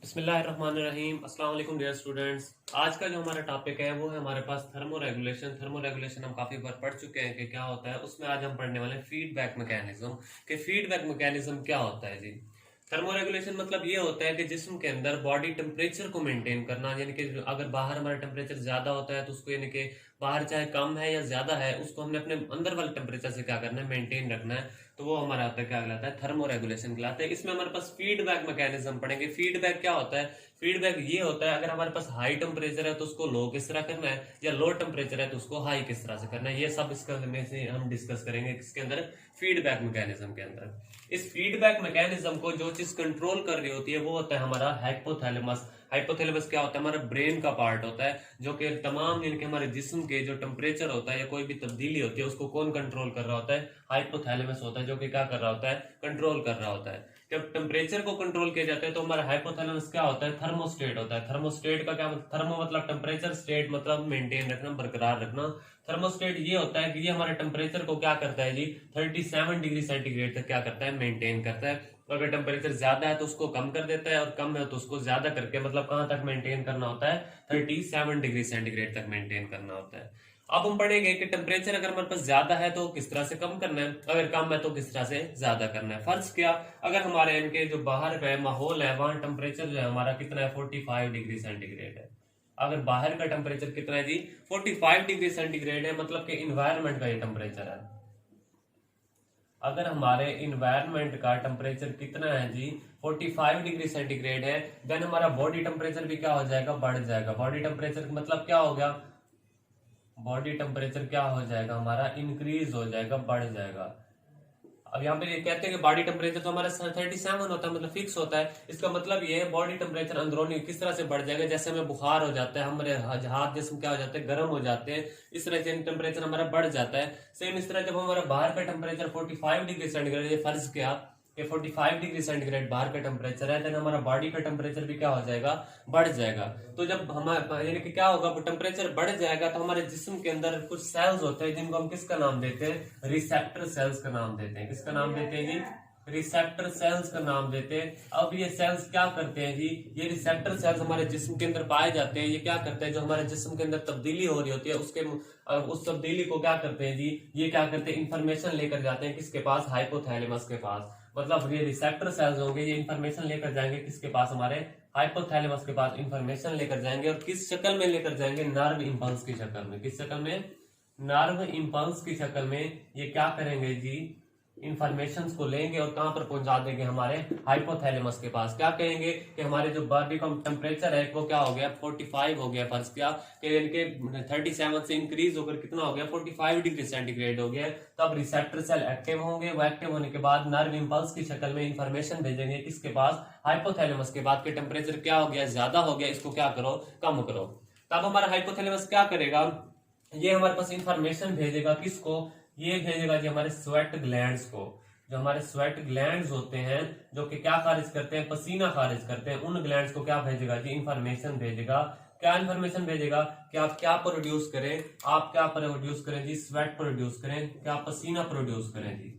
बिस्मिल्लाहिर्रहमानिर्रहीम। अस्सलाम वालेकुम डियर स्टूडेंट्स। आज का जो हमारा टॉपिक है वो है हमारे पास थर्मो रेगुलेशन। थर्मो रेगुलेशन हम काफी बार पढ़ चुके हैं कि क्या होता है। उसमें आज हम पढ़ने वाले हैं फीडबैक मैकेनिज्म कि फीडबैक मैकेनिज्म क्या होता है जी। थर्मो रेगुलेशन मतलब ये होता है कि जिस्म के अंदर बॉडी टेम्परेचर को मेंटेन करना, यानी कि अगर बाहर हमारा टेम्परेचर ज्यादा होता है तो उसको, यानी कि बाहर चाहे कम है या ज्यादा है, उसको हमने अपने अंदर वाले टेम्परेचर से क्या करना है, मेंटेन रखना है। तो वो हमारा आता है क्या कहलाता है, थर्मो रेगुलेशन कहलाता है। इसमें हमारे पास फीडबैक मैकेनिज्म पढ़ेंगे। फीडबैक क्या होता है, फीडबैक ये होता है अगर हमारे पास हाई टेम्परेचर है तो उसको लो किस तरह करना है, या लो टेम्परेचर है तो उसको हाई किस तरह से करना है। ये सब इसका में से हम डिस्कस करेंगे किसके अंदर, फीडबैक मैकेनिज्म के अंदर। इस फीडबैक मैकेनिज्म को जो चीज कंट्रोल कर रही होती है वो होता है हमारा हाइपोथैलेमस। हाइपोथैलेमस क्या होता है, हमारा ब्रेन का पार्ट होता है जो कि तमाम, यानी कि हमारे जिस्म के जो टेम्परेचर होता है या कोई भी तब्दीली होती है उसको कौन कंट्रोल कर रहा होता है, हाइपोथैलेमस होता है, जो कि क्या कर रहा होता है, कंट्रोल कर रहा होता है। जब टेम्परेचर को कंट्रोल किया जाता है तो हमारा हाइपोथैलेमस क्या होता है, थर्मोस्टेट होता है। थर्मोस्टेट का क्या मतलब, थर्मो मतलब टेम्परेचर, स्टेट मतलब मेंटेन रखना, बरकरार रखना। थर्मोस्टेट ये होता है कि ये हमारे टेम्परेचर को क्या करता है जी, 37 डिग्री सेंटीग्रेड तक क्या करता है, मेंटेन करता है। अगर टेम्परेचर ज्यादा है तो उसको कम कर देता है, और कम है तो उसको ज्यादा करके, मतलब कहां तक मेंटेन करना होता है, 37 डिग्री सेंटीग्रेड तक मेंटेन करना होता है। अब हम पढ़ेंगे कि टेम्परेचर अगर हमारे पास ज्यादा है तो किस तरह से कम करना है, अगर कम है तो किस तरह से ज्यादा करना है। फर्ज क्या, अगर हमारे इनके जो बाहर का माहौल है वहां टेम्परेचर जो है हमारा कितना है, 45 डिग्री सेंटीग्रेड है। अगर बाहर का टेम्परेचर कितना है जी, 45 डिग्री सेंटीग्रेड है, मतलब कि इन्वायरमेंट का ये टेम्परेचर है। अगर हमारे इन्वायरमेंट का टेम्परेचर कितना है जी, 45 डिग्री सेंटीग्रेड है, देन हमारा बॉडी टेम्परेचर भी क्या हो जाएगा, बढ़ जाएगा। बॉडी टेम्परेचर मतलब क्या हो गया, बॉडी टेम्परेचर क्या हो जाएगा हमारा, इंक्रीज हो जाएगा, बढ़ जाएगा। अब यहाँ पे ये कहते हैं कि बॉडी टेम्परेचर तो हमारा 37 होता है, मतलब फिक्स होता है। इसका मतलब ये है बॉडी टेम्परेचर अंदरूनी किस तरह से बढ़ जाएगा, जैसे हमें बुखार हो जाता है, हमारे हाथ जिस्म क्या हो जाते हैं, गर्म हो जाते हैं, इस तरह से टेम्परेचर हमारा बढ़ जाता है। सेम इस तरह जब हमारा बाहर का टेम्परेचर 45 डिग्री सेंटीग्रेड, ये फर्ज किया कि 45 डिग्री सेंटीग्रेड बाहर का टेम्परेचर है, देन हमारा बॉडी का टेम्परेचर भी क्या हो जाएगा, बढ़ जाएगा। तो जब हमारा, यानी कि क्या होगा, टेम्परेचर बढ़ जाएगा तो हमारे जिस्म के अंदर कुछ सेल्स होते हैं जिनको हम किसका नाम देते हैं, रिसेप्टर सेल्स का नाम देते हैं। किसका नाम देते हैं जी, रिसेप्टर सेल्स का नाम देते हैं। अब ये सेल्स क्या करते हैं जी, ये रिसेप्टर सेल्स हमारे जिस्म के अंदर पाए जाते हैं। ये क्या करते हैं, जो हमारे जिस्म के अंदर तब्दीली हो रही होती है उसके उस तब्दीली को क्या करते हैं जी, ये क्या करते हैं, इंफॉर्मेशन लेकर जाते हैं किसके पास, हाइपोथैलेमस के पास। मतलब ये रिसेप्टर सेल्स होंगे, ये इंफॉर्मेशन लेकर जाएंगे किसके पास, हमारे हाइपोथैलेमस के पास इंफॉर्मेशन लेकर जाएंगे। और किस शक्ल में लेकर जाएंगे, नर्व इंपल्स की शक्ल में। किस शक्ल में, नर्व इंपल्स की शक्ल में। ये क्या करेंगे जी, इंफॉर्मेशन को लेंगे और कहां पर पहुंचा देंगे, हमारे हाइपोथैलेमस के पास। क्या कहेंगे कि हमारे जो बॉडी का टेम्परेचर है वो क्या हो गया, 45 हो गया। फर्ज किया कि इनके 37 से इंक्रीज होकर कितना हो गया, 45 डिग्री सेंटीग्रेड हो गया। तब रिसेप्टर सेल एक्टिव होंगे। वो एक्टिव होने के बाद नर्व इंपल्स की शक्ल में इंफॉर्मेशन भेजेंगे किसके पास, हाइपोथैलेमस के बाद, कि टेम्परेचर क्या हो गया, ज्यादा हो गया, इसको क्या करो, कम करो। तब हमारा हाइपोथैलेमस क्या करेगा, ये हमारे पास इंफॉर्मेशन भेजेगा किसको, ये भेजेगा जी हमारे स्वेट ग्लैंड्स को। जो हमारे स्वेट ग्लैंड्स होते हैं जो कि क्या खारिज करते हैं, पसीना खारिज करते हैं, उन ग्लैंड्स को क्या भेजेगा जी, इंफॉर्मेशन भेजेगा। क्या इंफॉर्मेशन भेजेगा कि आप क्या प्रोड्यूस करें, आप क्या प्रोड्यूस करें जी, स्वेट प्रोड्यूस करें, क्या पसीना प्रोड्यूस करें जी।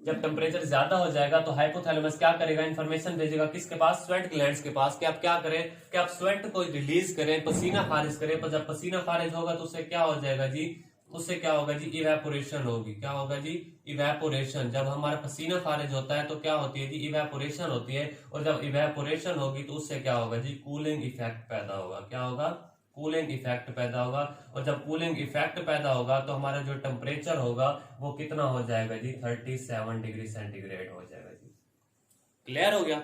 जब टेम्परेचर ज्यादा हो जाएगा तो हाइपोथैलेमस क्या करेगा, इंफॉर्मेशन भेजेगा किसके पास, स्वेट ग्लैंड्स के पास, कि आप क्या करें, कि आप स्वेट को रिलीज करें, पसीना खारिज करें। पर जब पसीना खारिज होगा तो उससे क्या हो जाएगा जी, उससे क्या होगा जी, इवेपोरेशन होगी। क्या होगा जी, इवेपोरेशन। जब हमारा पसीना खारिज होता है तो क्या होती है जी, इवेपोरेशन होती है। और जब इवेपोरेशन होगी तो उससे क्या होगा जी, कूलिंग इफेक्ट पैदा होगा। क्या होगा, कूलिंग इफेक्ट पैदा होगा। और जब कूलिंग इफेक्ट पैदा होगा तो हमारा जो टेम्परेचर होगा वो कितना हो जाएगा जी, 37 डिग्री सेंटीग्रेड हो जाएगा जी। क्लियर हो गया।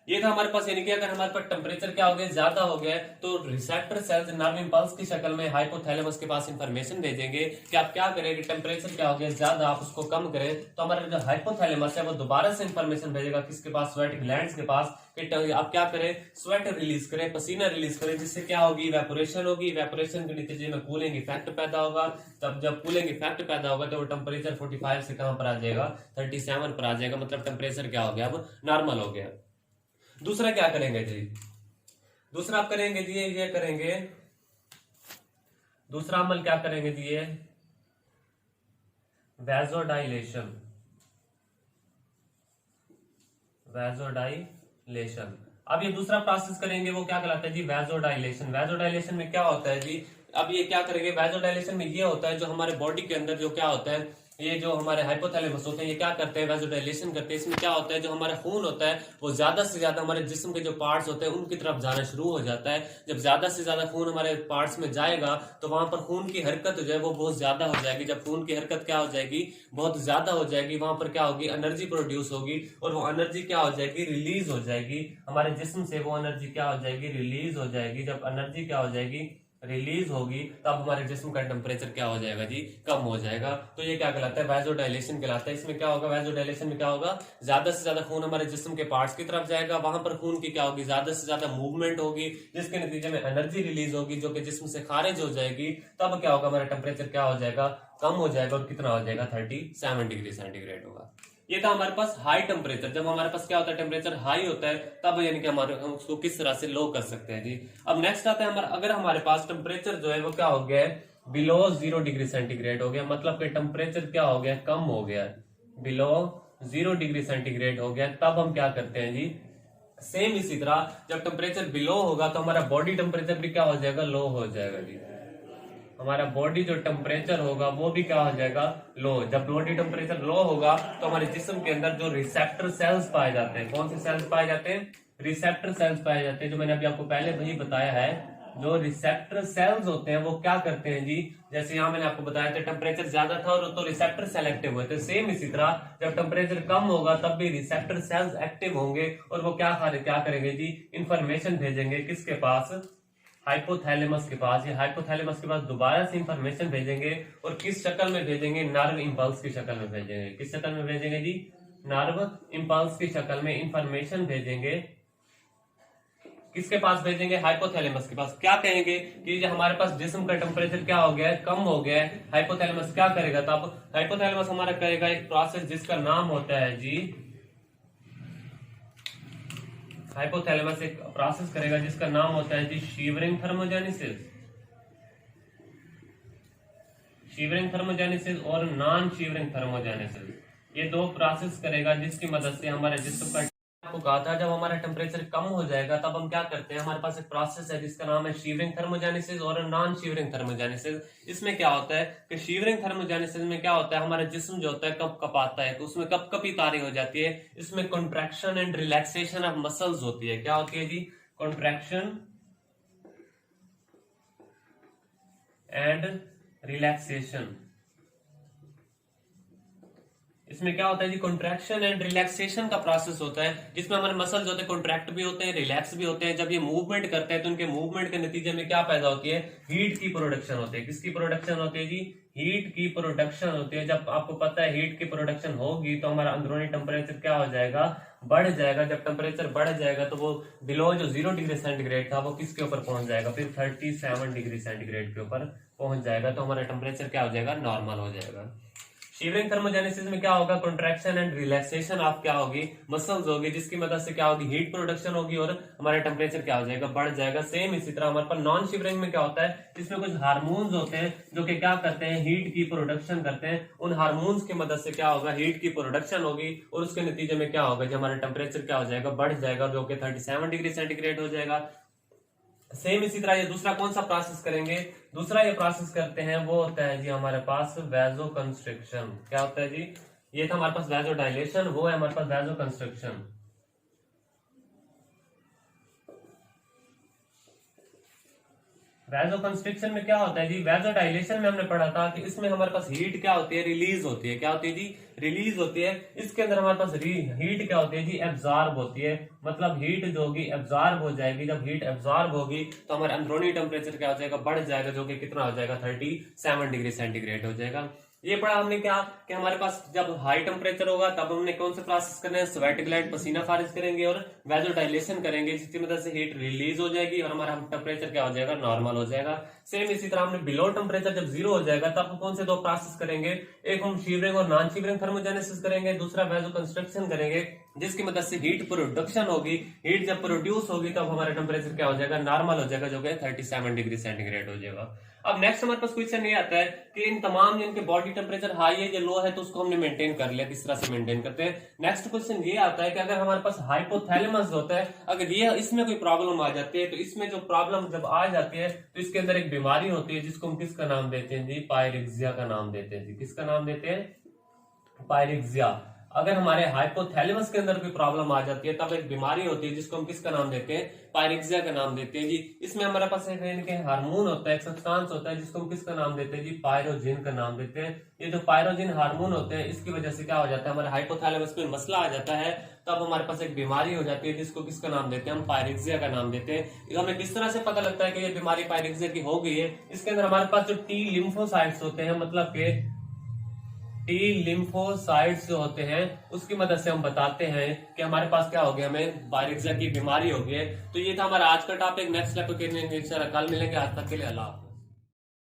ये था हमारे पास, यानी कि अगर हमारे पास टेम्परेचर क्या हो गया, ज्यादा हो गया है, तो रिसेप्टर सेल्स नर्व इंपल्स की शक्ल में हाइपोथैलेमस के पास इंफॉर्मेशन भेजेंगे कि आप क्या करें, कि टेम्परेचर क्या हो गया ज्यादा, आप उसको कम करें। तो हमारा जो हाइपोथैलेमस है वो दोबारा से इंफॉर्मेशन भेजेगा किसके पास, स्वेट ग्लैंड्स के पास, कि आप क्या करें, स्वेट रिलीज करें, पसीना रिलीज करें, जिससे क्या होगी, इवेपोरेशन होगी। इवेपोरेशन के नतीजे में कूलिंग इफेक्ट पैदा होगा। तब जब कूलिंग इफेक्ट पैदा होगा तो टेम्परेचर 45 से कहां पर आ जाएगा, 37 पर आ जाएगा। मतलब टेम्परेचर क्या हो गया, अब नॉर्मल हो गया। दूसरा क्या करेंगे जी, दूसरा आप करेंगे जी, ये करेंगे, दूसरा अमल क्या करेंगे जी, ये वैसोडाइलेशन। वैसोडाइलेशन। अब ये दूसरा प्रोसेस करेंगे वो क्या कहलाता है जी, वैसोडाइलेशन। वैसोडाइलेशन में क्या होता है जी, अब ये क्या करेंगे, वैसोडाइलेशन में ये होता है जो हमारे बॉडी के अंदर जो क्या होता है, ये जो हमारे हाइपोथैलेमस होते हैं ये क्या करते हैं, वैसोडाइलेशन करते हैं। इसमें क्या होता है, जो हमारा खून होता है वो ज्यादा से ज्यादा हमारे जिस्म के जो पार्ट्स होते हैं उनकी तरफ जाना शुरू हो जाता है। जब ज्यादा से ज्यादा खून हमारे पार्ट्स में जाएगा तो वहां पर खून की हरकत जो है वो बहुत ज्यादा हो जाएगी। जब खून की हरकत क्या हो जाएगी, बहुत ज्यादा हो जाएगी, वहां पर क्या होगी, एनर्जी प्रोड्यूस होगी और वो एनर्जी क्या हो जाएगी, रिलीज हो जाएगी हमारे जिस्म से। वो एनर्जी क्या हो जाएगी, रिलीज हो जाएगी। जब एनर्जी क्या हो जाएगी, रिलीज होगी, तब हमारे जिस्म का टेम्परेचर क्या हो जाएगा जी, कम हो जाएगा। तो ये क्या कहलाता है, वैसोडाइलेशन कहलाता है। इसमें क्या होगा, वैसोडाइलेशन में क्या होगा, ज्यादा से ज्यादा खून हमारे जिस्म के पार्ट्स की तरफ जाएगा, वहां पर खून की क्या होगी, ज्यादा से ज्यादा मूवमेंट होगी, जिसके नतीजे में एनर्जी रिलीज होगी जो कि जिस्म से खारिज हो जाएगी। तब क्या होगा, हमारा टेम्परेचर क्या हो जाएगा, कम हो जाएगा। और कितना हो जाएगा, 37 डिग्री सेंटीग्रेड होगा। ये था हमारे पास हाई टेम्परेचर। जब हमारे पास क्या होता है, टेम्परेचर हाई होता है, तब यानी कि हमारे हम उसको किस तरह से लो कर सकते हैं जी। अब नेक्स्ट आता है हमारा, अगर हमारे पास टेम्परेचर जो है वो क्या हो गया है, बिलो 0 डिग्री सेंटीग्रेड हो गया, मतलब कि टेम्परेचर क्या हो गया, कम हो गया है, बिलो 0 डिग्री सेंटीग्रेड हो गया, तब हम क्या करते हैं जी, सेम इसी तरह जब टेम्परेचर बिलो होगा तो हमारा बॉडी टेम्परेचर भी क्या हो जाएगा, लो हो जाएगा जी। हमारा बॉडी जो टेम्परेचर होगा वो भी क्या हो जाएगा, लो। जब बॉडी टेम्परेचर लो होगा तो हमारे जिस्म के अंदर जो रिसेप्टर सेल्स पाए जाते हैं, कौन से सेल्स पाए जाते हैं, रिसेप्टर सेल्स पाए जाते हैं, जो मैंने अभी आपको पहले वही बताया है। जो रिसेप्टर सेल्स होते हैं वो क्या करते हैं जी, जैसे यहाँ मैंने आपको बताया था टेम्परेचर ज्यादा था और तो रिसेप्टर सेल एक्टिव हुए थे, सेम इसी तरह जब टेम्परेचर कम होगा तब भी रिसेप्टर सेल्स एक्टिव होंगे और वो क्या करेंगे जी, इंफॉर्मेशन भेजेंगे किसके पास, हाइपोथैलेमस के पास। ये हाइपोथैलेमस के पास दोबारा से इंफॉर्मेशन भेजेंगे और किस शक्ल में भेजेंगे, नर्व इंपल्स की शक्ल में भेजेंगे। किस शक्ल में भेजेंगे जी, नर्व इंपल्स की शक्ल में इंफॉर्मेशन भेजेंगे। किसके पास भेजेंगे, हाइपोथैलेमस के पास। क्या कहेंगे कि हमारे पास जिस्म का टेम्परेचर क्या हो गया है, कम हो गया है। हाइपोथैलेमस क्या करेगा, तब हाइपोथैलेमस हमारा करेगा एक प्रोसेस जिसका नाम होता है जी, हाइपोथैलेमस एक प्रोसेस करेगा जिसका नाम होता है जी शीवरिंग थर्मोजेनेसिस। शीवरिंग थर्मोजेनेसिस और नॉन शीवरिंग थर्मोजेनेसिस, ये दो प्रोसेस करेगा जिसकी मदद से हमारे जिस्म का, आपको कहा था जब हमारा टेम्परेचर कम हो जाएगा तब हम क्या करते हैं, हमारे पास एक प्रोसेस है जिसका नाम है शीवरिंग थर्मोजेनेसिस और नॉन शीवरिंग थर्मोजेनेसिस। इसमें क्या होता है कि शीवरिंग थर्मोजेनेसिस में क्या होता है, हमारा जिस्म जो होता है कप कपाता है, तो उसमें कप कपी तारी हो जाती है। इसमें contraction and relaxation of muscles होती है। क्या होती है जी, कॉन्ट्रैक्शन एंड रिलैक्सेशन। इसमें क्या होता है जी, कॉन्ट्रैक्शन एंड रिलैक्सेशन का प्रोसेस होता है जिसमें हमारे मसल्स होते हैं कॉन्ट्रैक्ट भी होते हैं, रिलैक्स भी होते हैं। जब ये मूवमेंट करते हैं तो उनके मूवमेंट के नतीजे में क्या पैदा होती है, हीट की प्रोडक्शन होती है। किसकी प्रोडक्शन होती है जी, हीट की प्रोडक्शन होती है। जब आपको पता है हीट की प्रोडक्शन होगी तो हमारा अंदरूनी टेम्परेचर क्या हो जाएगा, बढ़ जाएगा। जब टेम्परेचर बढ़ जाएगा तो वो बिलो जो 0 डिग्री सेंटीग्रेड था वो किसके ऊपर पहुंच जाएगा, फिर 37 डिग्री सेंटीग्रेड के ऊपर पहुंच जाएगा। तो हमारा टेम्परेचर क्या हो जाएगा, नॉर्मल हो जाएगा। शीवरिंग थर्मोजेनेसिस में क्या होगा, कॉन्ट्रैक्शन एंड रिलैक्सेशन ऑफ क्या होगी, मसल्स होगी, जिसकी मदद से क्या होगी, हीट प्रोडक्शन होगी और हमारा टेम्परेचर क्या हो जाएगा, बढ़ जाएगा। सेम इसी तरह हमारे पास नॉन शीवरिंग में क्या होता है, इसमें कुछ हार्मोन्स होते हैं जो कि क्या करते हैं, हीट की प्रोडक्शन करते हैं। उन हार्मोन्स की मदद से क्या होगा, हीट की प्रोडक्शन होगी और उसके नतीजे में क्या होगा, जो हमारा टेम्परेचर क्या हो जाएगा, बढ़ जाएगा, जो कि 37 डिग्री सेंटीग्रेड हो जाएगा। सेम इसी तरह ये दूसरा कौन सा प्रोसेस करेंगे, दूसरा ये प्रोसेस करते हैं वो होता है जी हमारे पास वैसो कंस्ट्रिक्शन। क्या होता है जी, ये था हमारे पास वैसो डायलेशन, वो है हमारे पास वैसो कंस्ट्रिक्शन। वैसो कंस्ट्रिक्शन में क्या होता है जी, वैसो डायलेशन में हमने पढ़ा था कि इसमें हमारे पास हीट क्या होती है, रिलीज होती है। क्या होती है जी, रिलीज होती है। इसके अंदर हमारे पास हीट क्या होती है जी, एब्जॉर्ब होती है। मतलब हीट जो होगी एब्जॉर्ब हो जाएगी। जब हीट एब्जॉर्ब होगी तो हमारे अंदरूनी टेम्परेचर क्या हो जाएगा, बढ़ जाएगा, जो कि कितना हो जाएगा, 37 डिग्री सेंटीग्रेड हो जाएगा। ये पढ़ा हमने क्या कि हमारे पास जब हाई टेम्परेचर होगा तब हमने कौन से प्रोसेस करने हैं, स्वेट ग्लैंड, पसीना खारिज करेंगे और वैसोडाइलेशन करेंगे, जिसकी मदद से हीट रिलीज हो जाएगी और हमारा टेम्परेचर क्या हो जाएगा, नॉर्मल हो जाएगा। सेम इसी तरह हमने बिलो टेम्परेचर जब 0 हो जाएगा तब कौन से दो प्रोसेस करेंगे, एक हम शीवरिंग और नॉन शीवरिंग थर्मोजेनेसिस करेंगे, दूसरा वैसो कंस्ट्रक्शन करेंगे, जिसकी मदद से हीट प्रोडक्शन होगी। हीट जब प्रोड्यूस होगी तब हमारा टेम्परेचर क्या हो जाएगा, नॉर्मल हो जाएगा, जो कि 37 डिग्री सेंटीग्रेड हो जाएगा। अब नेक्स्ट हमारे पास क्वेश्चन ये आता है कि इन तमाम जिनके बॉडी टेम्परेचर हाई है या लो है तो उसको हमने मेंटेन कर लिया, किस तरह से मेंटेन करते हैं। नेक्स्ट क्वेश्चन ये आता है कि अगर हमारे पास हाइपोथैलेमस होता है, अगर ये इसमें कोई प्रॉब्लम आ जाती है, तो इसमें जो प्रॉब्लम जब आ जाती है तो इसके अंदर एक बीमारी होती है जिसको हम किसका नाम देते हैं जी, पायरिक्सिया का नाम देते हैं जी। किसका नाम देते हैं, पायरिक्सिया। अगर हमारे हाइपोथैलेमस के अंदर कोई प्रॉब्लम आ जाती है तब एक बीमारी होती है जिसको हम किसका नाम देते हैं, पायरिक्सिया का नाम देते हैं जी। इसमें हमारे पास एक हार्मोन होता है, एक सब्सटेंस होता है जिसको हम किसका नाम देते हैं जी, पायरोजिन का नाम देते हैं। ये जो पायरोजिन हार्मोन होते हैं इसकी वजह से क्या हो जाता है, हमारे हाइपोथैलेमस में मसला आ जाता है, तब हमारे पास एक बीमारी हो जाती है जिसको किसका नाम देते हैं, हम पायरिक्सिया का नाम देते हैं। हमें किस तरह से पता लगता है कि ये बीमारी पायरिक्सिया की हो गई है, इसके अंदर हमारे पास जो टी लिम्फोसाइट्स होते हैं, मतलब के टी लिम्फोसाइट्स जो होते हैं उसकी मदद से हम बताते हैं कि हमारे पास क्या हो गया, हमें पायरिक्सिया की बीमारी हो गई है। तो ये था हमारा आज का टॉपिक। नेक्स्ट लेक्चर कल मिलेंगे, आज तक के लिए अल्लाह।